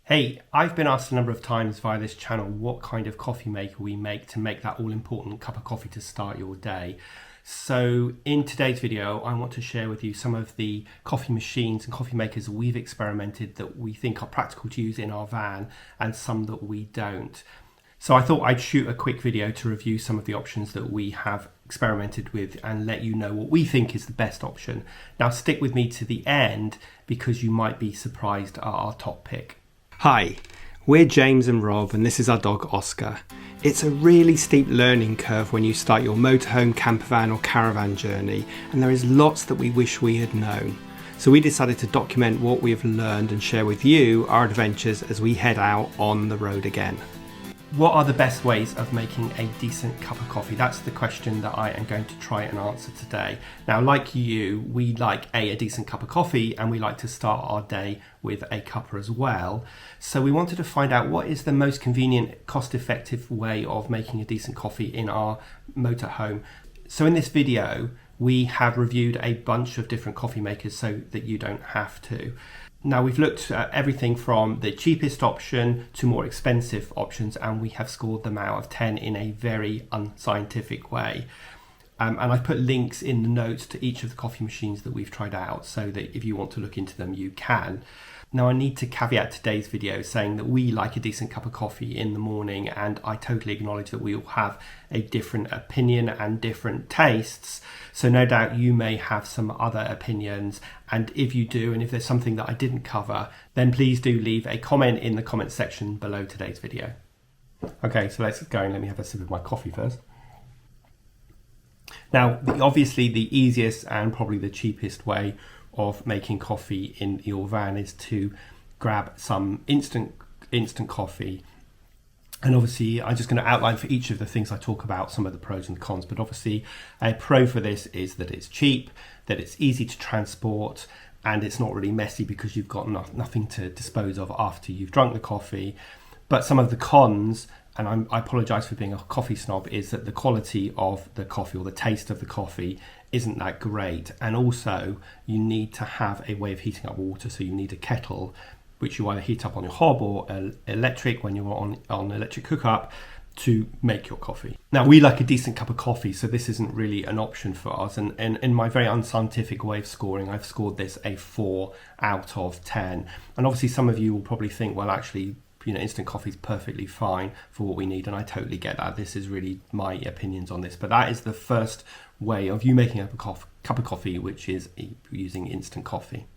Hey, I've been asked a number of times via this channel what kind of coffee maker we make to make that all important cup of coffee to start your day. So in today's video, I want to share with you some of the coffee machines and coffee makers we've experimented that we think are practical to use in our van and some that we don't. So I thought I'd shoot a quick video to review some of the options that we have experimented with and let you know what we think is the best option. Now stick with me to the end because you might be surprised at our top pick. Hi, we're James and Rob and this is our dog Oscar. It's a really steep learning curve when you start your motorhome, campervan or caravan journey, and there is lots that we wish we had known. So we decided to document what we have learned and share with you our adventures as we head out on the road again. What are the best ways of making a decent cup of coffee? That's the question that I am going to try and answer today. Now, like you, we like a decent cup of coffee and we like to start our day with a cuppa as well. So we wanted to find out what is the most convenient, cost-effective way of making a decent coffee in our motorhome. So in this video, we have reviewed a bunch of different coffee makers so that you don't have to. Now we've looked at everything from the cheapest option to more expensive options and we have scored them out of 10 in a very unscientific way. And I've put links in the notes to each of the coffee machines that we've tried out so that if you want to look into them you can. Now I need to caveat today's video saying that we like a decent cup of coffee in the morning and I totally acknowledge that we all have a different opinion and different tastes. So no doubt you may have some other opinions, and if you do and if there's something that I didn't cover, then please do leave a comment in the comment section below today's video. Okay, so let's go and let me have a sip of my coffee first. Now, obviously the easiest and probably the cheapest way of making coffee in your van is to grab some instant coffee. And obviously I'm just going to outline for each of the things I talk about some of the pros and cons, but obviously a pro for this is that it's cheap, that it's easy to transport, and it's not really messy because you've got nothing to dispose of after you've drunk the coffee. But some of the cons, and I apologise for being a coffee snob, is that the quality of the coffee or the taste of the coffee isn't that great, and also you need to have a way of heating up water, so you need a kettle which you either heat up on your hob or electric when you're on electric hookup to make your coffee. Now we like a decent cup of coffee, so this isn't really an option for us, and in my very unscientific way of scoring, I've scored this a 4 out of 10. And obviously some of you will probably think, well actually, you know, instant coffee is perfectly fine for what we need, and I totally get that. This is really my opinions on this, but that is the first way of you making up a cup of coffee, which is using instant coffee.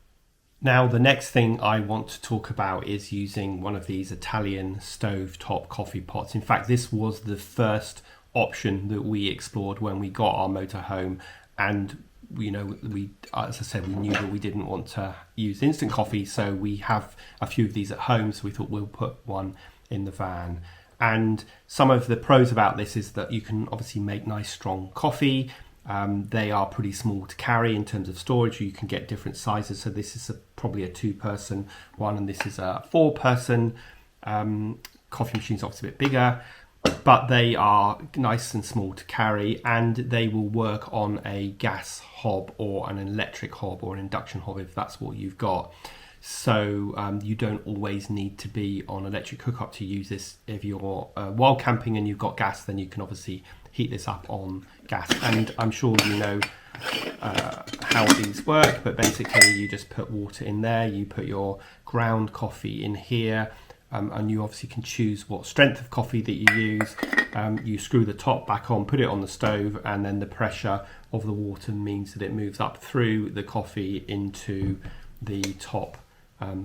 Now the next thing I want to talk about is using one of these Italian stovetop coffee pots. In fact, this was the first option that we explored when we got our motorhome, and you know, as I said, we knew that we didn't want to use instant coffee, so we have a few of these at home, so we thought we'll put one in the van. And some of the pros about this is that you can obviously make nice strong coffee. They are pretty small to carry in terms of storage. You can get different sizes, so this is probably a 2-person one and this is a 4-person. Coffee machine's obviously a bit bigger, but they are nice and small to carry, and they will work on a gas hob or an electric hob or an induction hob if that's what you've got. So you don't always need to be on electric hookup to use this. If you're while camping and you've got gas, then you can obviously heat this up on gas. And I'm sure you know how these work, but basically you just put water in there, you put your ground coffee in here, and you obviously can choose what strength of coffee that you use. You screw the top back on, put it on the stove, and then the pressure of the water means that it moves up through the coffee into the top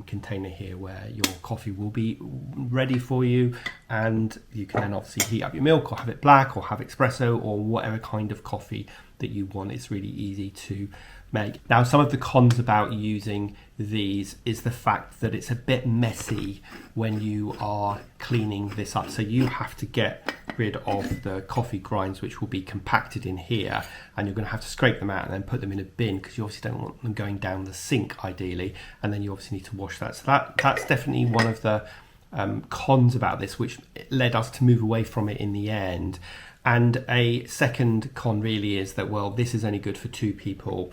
container here where your coffee will be ready for you, and you can then obviously heat up your milk or have it black or have espresso or whatever kind of coffee that you want. It's really easy to make. Now some of the cons about using these is the fact that it's a bit messy when you are cleaning this up, so you have to get rid of the coffee grinds which will be compacted in here, and you're going to have to scrape them out and then put them in a bin because you obviously don't want them going down the sink ideally, and then you obviously need to wash that. So that's definitely one of the cons about this, which led us to move away from it in the end. And a second con really is that, well, this is only good for 2 people.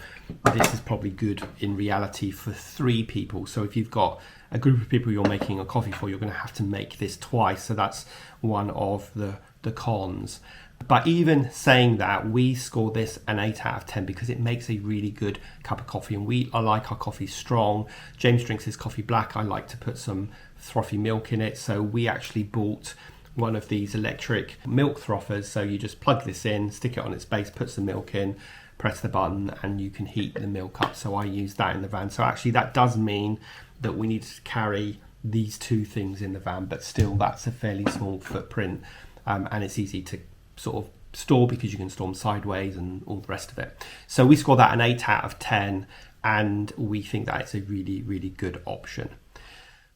This is probably good in reality for 3 people. So if you've got a group of people you're making a coffee for, you're going to have to make this twice. So that's one of the cons. But even saying that, we score this an 8 out of 10 because it makes a really good cup of coffee. And I like our coffee strong. James drinks his coffee black. I like to put some frothy milk in it. So we actually bought one of these electric milk frothers. So you just plug this in, stick it on its base, put some milk in, press the button, and you can heat the milk up. So I use that in the van. So actually that does mean that we need to carry these 2 things in the van, but still that's a fairly small footprint, and it's easy to sort of store because you can store them sideways and all the rest of it. So we score that an 8 out of 10, and we think that it's a really, really good option.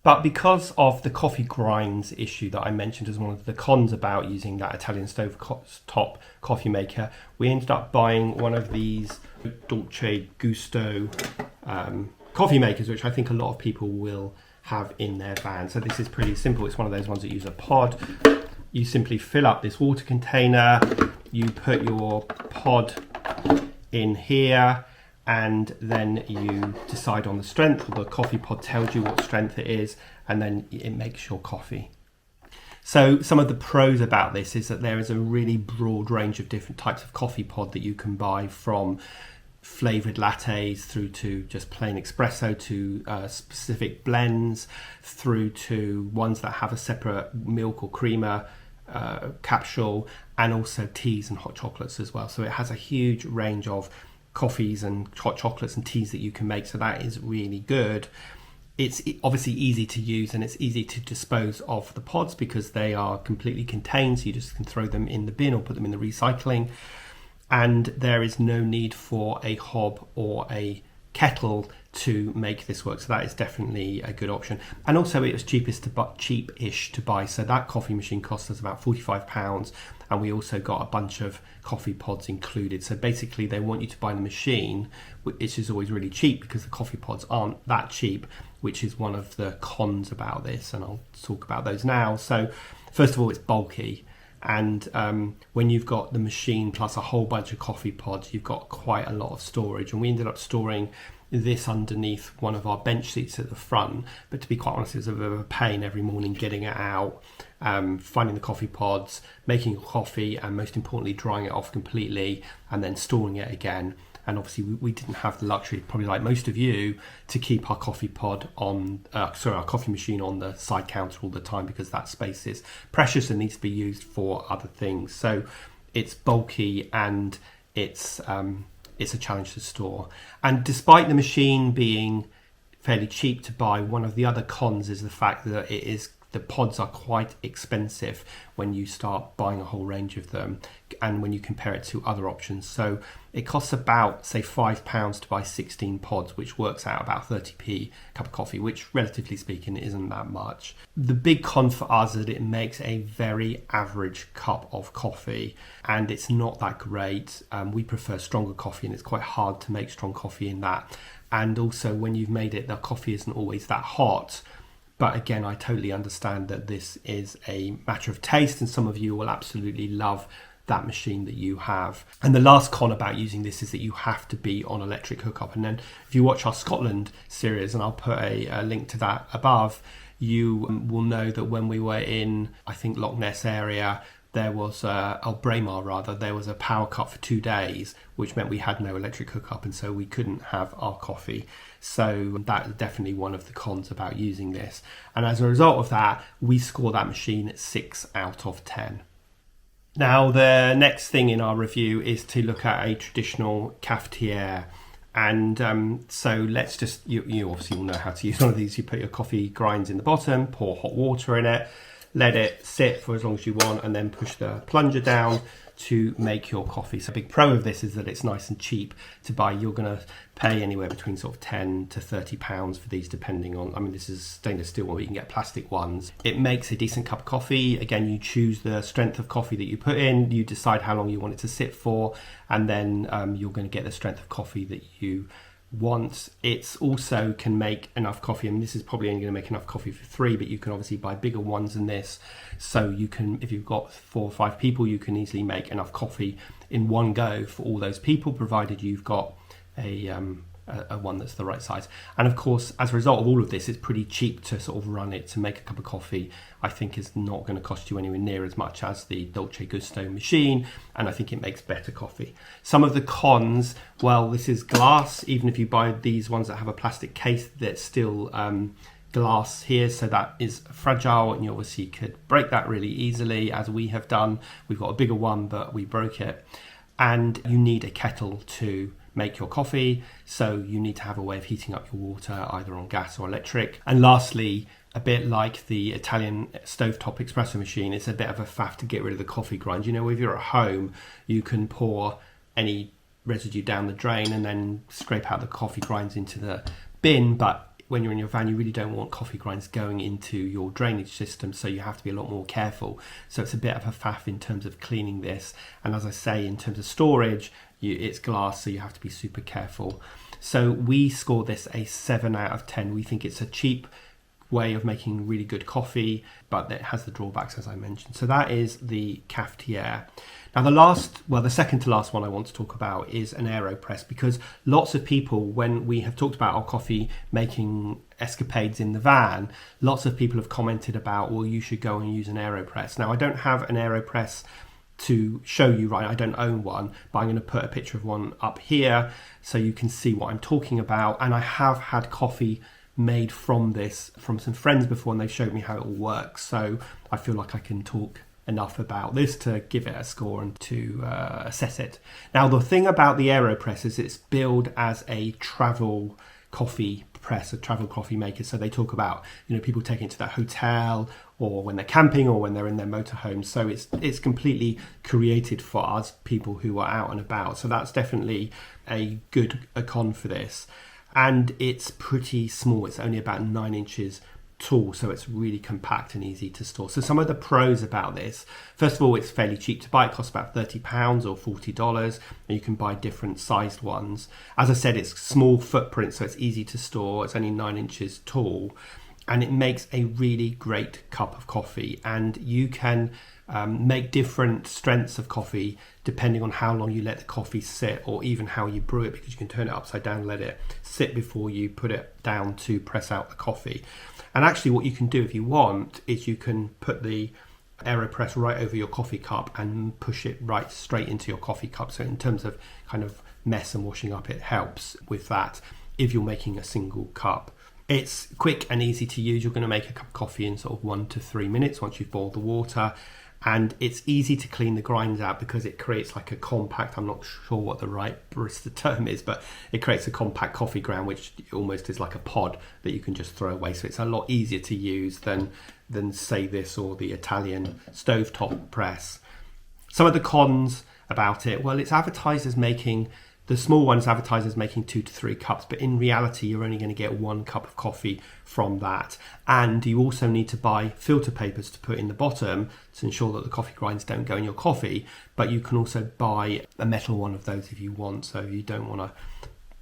But because of the coffee grinds issue that I mentioned as one of the cons about using that Italian stovetop coffee maker, we ended up buying one of these Dolce Gusto coffee makers, which I think a lot of people will have in their van. So this is pretty simple. It's one of those ones that use a pod. You simply fill up this water container, you put your pod in here, and then you decide on the strength. The coffee pod tells you what strength it is, and then it makes your coffee. So some of the pros about this is that there is a really broad range of different types of coffee pod that you can buy, from flavoured lattes through to just plain espresso, to specific blends, through to ones that have a separate milk or creamer capsule, and also teas and hot chocolates as well. So it has a huge range of coffees and hot chocolates and teas that you can make. So that is really good. It's obviously easy to use, and it's easy to dispose of the pods because they are completely contained. So you just can throw them in the bin or put them in the recycling. And there is no need for a hob or a kettle to make this work. So that is definitely a good option. And also it was cheapish to buy. So that coffee machine cost us about £45, and we also got a bunch of coffee pods included. So basically they want you to buy the machine, which is always really cheap because the coffee pods aren't that cheap, which is one of the cons about this, and I'll talk about those now. So first of all, it's bulky. And when you've got the machine plus a whole bunch of coffee pods, you've got quite a lot of storage. And we ended up storing this underneath one of our bench seats at the front. But to be quite honest, it was a bit of a pain every morning getting it out, finding the coffee pods, making your coffee, and most importantly, drying it off completely and then storing it again. And obviously we didn't have the luxury, probably like most of you, to keep our coffee our coffee machine on the side counter all the time, because that space is precious and needs to be used for other things. So it's bulky and it's a challenge to store. And despite the machine being fairly cheap to buy, one of the other cons is the fact that the pods are quite expensive when you start buying a whole range of them, and when you compare it to other options. So it costs about, say, £5 to buy 16 pods, which works out about 30p cup of coffee, which relatively speaking isn't that much. The big con for us is that it makes a very average cup of coffee, and it's not that great. We prefer stronger coffee, and it's quite hard to make strong coffee in that. And also when you've made it, the coffee isn't always that hot. But again, I totally understand that this is a matter of taste, and some of you will absolutely love that machine that you have. And the last con about using this is that you have to be on electric hookup. And then if you watch our Scotland series, and I'll put a link to that above, you will know that when we were in, I think, Loch Ness area, there was Braemar rather, there was a power cut for 2 days, which meant we had no electric hookup, and so we couldn't have our coffee. So that's definitely one of the cons about using this. And as a result of that, we score that machine 6 out of 10. Now, the next thing in our review is to look at a traditional cafetiere. And so let's just, you obviously will know how to use one of these. You put your coffee grinds in the bottom, pour hot water in it, let it sit for as long as you want, and then push the plunger down to make your coffee. So a big pro of this is that it's nice and cheap to buy. You're going to pay anywhere between sort of £10 to £30 for these, depending on, I mean, this is stainless steel one, but you can get plastic ones. It makes a decent cup of coffee. Again, you choose the strength of coffee that you put in, you decide how long you want it to sit for, and then you're going to get the strength of coffee that you want. It's also can make enough coffee. I mean, this is probably only going to make enough coffee for 3, but you can obviously buy bigger ones than this. So you can, if you've got 4 or 5 people, you can easily make enough coffee in one go for all those people, provided you've got a one that's the right size. And of course, as a result of all of this, it's pretty cheap to sort of run it. To make a cup of coffee, I think is not going to cost you anywhere near as much as the Dolce Gusto machine, and I think it makes better coffee. Some of the cons, well, this is glass. Even if you buy these ones that have a plastic case, that's still glass here, so that is fragile, and you obviously could break that really easily, as we have done. We've got a bigger one, but we broke it. And you need a kettle to make your coffee, so you need to have a way of heating up your water, either on gas or electric. And lastly, a bit like the Italian stovetop espresso machine, it's a bit of a faff to get rid of the coffee grinds. You know, if you're at home, you can pour any residue down the drain and then scrape out the coffee grinds into the bin, but when you're in your van, you really don't want coffee grinds going into your drainage system, so you have to be a lot more careful. So it's a bit of a faff in terms of cleaning this. And as I say, in terms of storage, it's glass, so you have to be super careful. So we score this a 7 out of 10. We think it's a cheap way of making really good coffee, but it has the drawbacks, as I mentioned. So that is the cafetiere. Now the second to last one I want to talk about is an AeroPress, because lots of people, when we have talked about our coffee making escapades in the van, lots of people have commented about, well, you should go and use an AeroPress. Now, I don't have an AeroPress to show you, right? I don't own one, but I'm going to put a picture of one up here so you can see what I'm talking about. And I have had coffee made from this from some friends before, and they showed me how it all works. So I feel like I can talk enough about this to give it a score and to assess it. Now, the thing about the AeroPress is it's billed as a travel coffee press, a travel coffee maker. So they talk about, you know, people taking it to their hotel, or when they're camping, or when they're in their motorhome. So it's completely created for us people who are out and about. So that's definitely a con for this. And it's pretty small. It's only about 9 inches tall, so it's really compact and easy to store. So some of the pros about this: first of all, it's fairly cheap to buy. It costs about £30 or $40, and you can buy different sized ones. As I said, it's small footprint, so it's easy to store. It's only 9 inches tall, and it makes a really great cup of coffee. And you can make different strengths of coffee depending on how long you let the coffee sit, or even how you brew it, because you can turn it upside down, let it sit before you put it down to press out the coffee. And actually what you can do if you want is you can put the AeroPress right over your coffee cup and push it right straight into your coffee cup. So in terms of kind of mess and washing up, it helps with that if you're making a single cup. It's quick and easy to use. You're going to make a cup of coffee in sort of 1 to 3 minutes once you've boiled the water. And it's easy to clean the grinds out because it creates like a compact, I'm not sure what the right barista term is, but it creates a compact coffee ground, which almost is like a pod that you can just throw away. So it's a lot easier to use than say this or the Italian stovetop press. Some of the cons about it, well, it's advertised as making, the small one's advertised as making 2 to 3 cups, but in reality, you're only going to get 1 cup of coffee from that. And you also need to buy filter papers to put in the bottom to ensure that the coffee grinds don't go in your coffee. But you can also buy a metal one of those if you want. So if you don't want to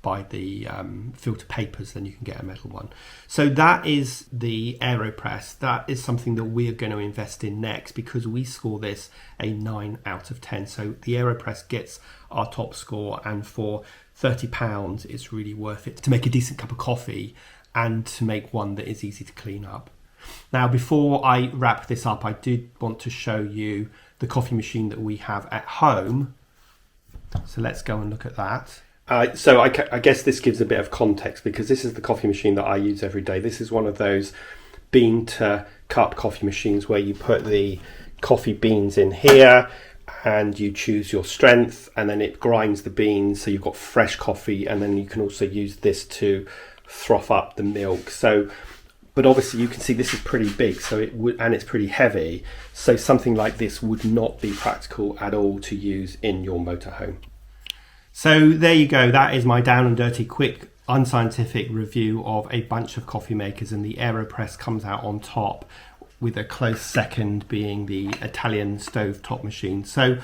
buy the filter papers, then you can get a metal one. So that is the AeroPress. That is something that we're going to invest in next, because we score this a 9 out of 10. So the AeroPress gets our top score, and for £30 it's really worth it to make a decent cup of coffee and to make one that is easy to clean up. Now, before I wrap this up, I did want to show you the coffee machine that we have at home. So let's go and look at that. So I guess this gives a bit of context, because this is the coffee machine that I use every day. This is one of those bean to cup coffee machines where you put the coffee beans in here and you choose your strength, and then it grinds the beans so you've got fresh coffee, and then you can also use this to froth up the milk. So, but obviously you can see this is pretty big, so it would, and it's pretty heavy, so something like this would not be practical at all to use in your motorhome. So there you go. That is my down and dirty, quick, unscientific review of a bunch of coffee makers, and the AeroPress comes out on top, with a close second being the Italian stovetop machine. So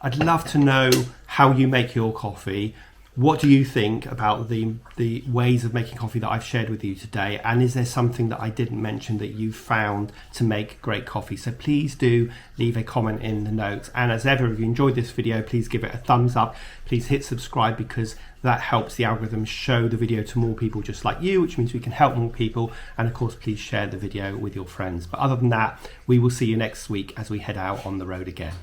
I'd love to know how you make your coffee. What do you think about the ways of making coffee that I've shared with you today? And is there something that I didn't mention that you found to make great coffee? So please do leave a comment in the notes. And as ever, if you enjoyed this video, please give it a thumbs up. Please hit subscribe, because that helps the algorithm show the video to more people just like you, which means we can help more people. And of course, please share the video with your friends. But other than that, we will see you next week as we head out on the road again.